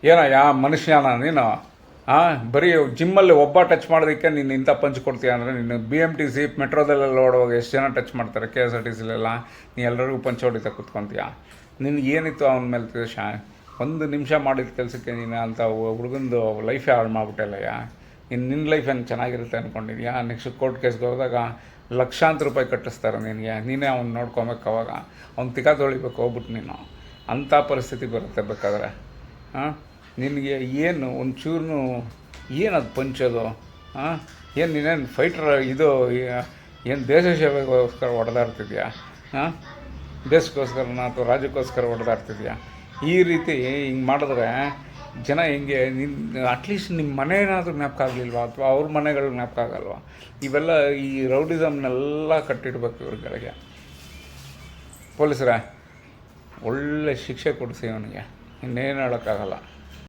ಏನೋ ಮನುಷ್ಯನ ನೀನು? ಬರೀ ಜಿಮ್ಮಲ್ಲಿ ಒಬ್ಬ ಟಚ್ ಮಾಡೋದಕ್ಕೆ ನೀನು ಇಂಥ ಪಂಚ್ ಕೊಡ್ತೀಯ ಅಂದರೆ ನೀನು BMTC ಮೆಟ್ರೋದಲ್ಲೆಲ್ಲ ಓಡುವಾಗ ಎಷ್ಟು ಜನ ಟಚ್ ಮಾಡ್ತಾರೆ, KSRTCಲೆಲ್ಲ ನೀ ಎಲ್ಲರಿಗೂ ಪಂಚ್ ಹೊಡಿತಾ ಕೂತ್ಕೊತೀಯ. ನಿನಗೆ ಏನಿತ್ತು ಅವನ ಮೇಲೆ ದ್ವೇಷ? ಒಂದು ನಿಮಿಷ ಮಾಡಿದ ಕೆಲಸಕ್ಕೆ ನೀನು ಅಂತ ಹುಡುಗಂದು ಲೈಫೇ ಹಾಳು ಮಾಡ್ಬಿಟ್ಟಲ್ಲಯ್ಯ. ನಿನ್ನ ಲೈಫ್ ಏನು ಚೆನ್ನಾಗಿರುತ್ತೆ ಅಂದ್ಕೊಂಡಿದ್ಯಾ? ನೆಕ್ಸ್ಟ್ ಕೋರ್ಟ್ ಕೇಸ್ಗೆ ಹೋದಾಗ ಲಕ್ಷಾಂತರ ರೂಪಾಯಿ ಕಟ್ಟಿಸ್ತಾರೆ ನಿನಗೆ. ನೀನೇ ಅವ್ನು ನೋಡ್ಕೊಬೇಕು. ಅವಾಗ ಅವ್ನು ತಿಕ್ಕ ತೊಳಿಬೇಕು ಹೋಗ್ಬಿಟ್ಟು ನೀನು. ಅಂಥ ಪರಿಸ್ಥಿತಿ ಬರುತ್ತೆ ಬೇಕಾದ್ರೆ. ನಿನಗೆ ಏನು ಒಂಚೂರು ಏನದು ಪಂಚೋದು? ಏನು ನೀನೇನು ಫೈಟ್ರ್? ಇದು ಏನು ದೇಶ ಸೇವೆಗೋಸ್ಕರ ಹೊಡೆದಾಡ್ತಿದ್ಯಾ? ದೇಶಕ್ಕೋಸ್ಕರನ ಅಥವಾ ರಾಜ್ಯಕ್ಕೋಸ್ಕರ ಹೊಡೆದಾಡ್ತಿದ್ಯಾ? ಈ ರೀತಿ ಹಿಂಗೆ ಮಾಡಿದ್ರೆ ಜನ ಹೆಂಗೆ? ನಿನ್ನ ಅಟ್ಲೀಸ್ಟ್ ನಿಮ್ಮ ಮನೆ ಏನಾದರೂ ಜ್ಞಾಪಕ ಆಗಲಿಲ್ವಾ? ಅಥವಾ ಅವ್ರ ಮನೆಗಳು ಜ್ಞಾಪಕ ಆಗಲ್ವಾ? ಇವೆಲ್ಲ ಈ ರೌಡಿಸಮ್ನೆಲ್ಲ ಕಟ್ಟಿಡ್ಬೇಕು ಇವ್ರುಗಳಿಗೆ. ಪೊಲೀಸರೇ, ಒಳ್ಳೆ ಶಿಕ್ಷೆ ಕೊಡಿಸಿ ಅವನಿಗೆ. ಇನ್ನೇನು ಹೇಳೋಕ್ಕಾಗಲ್ಲ.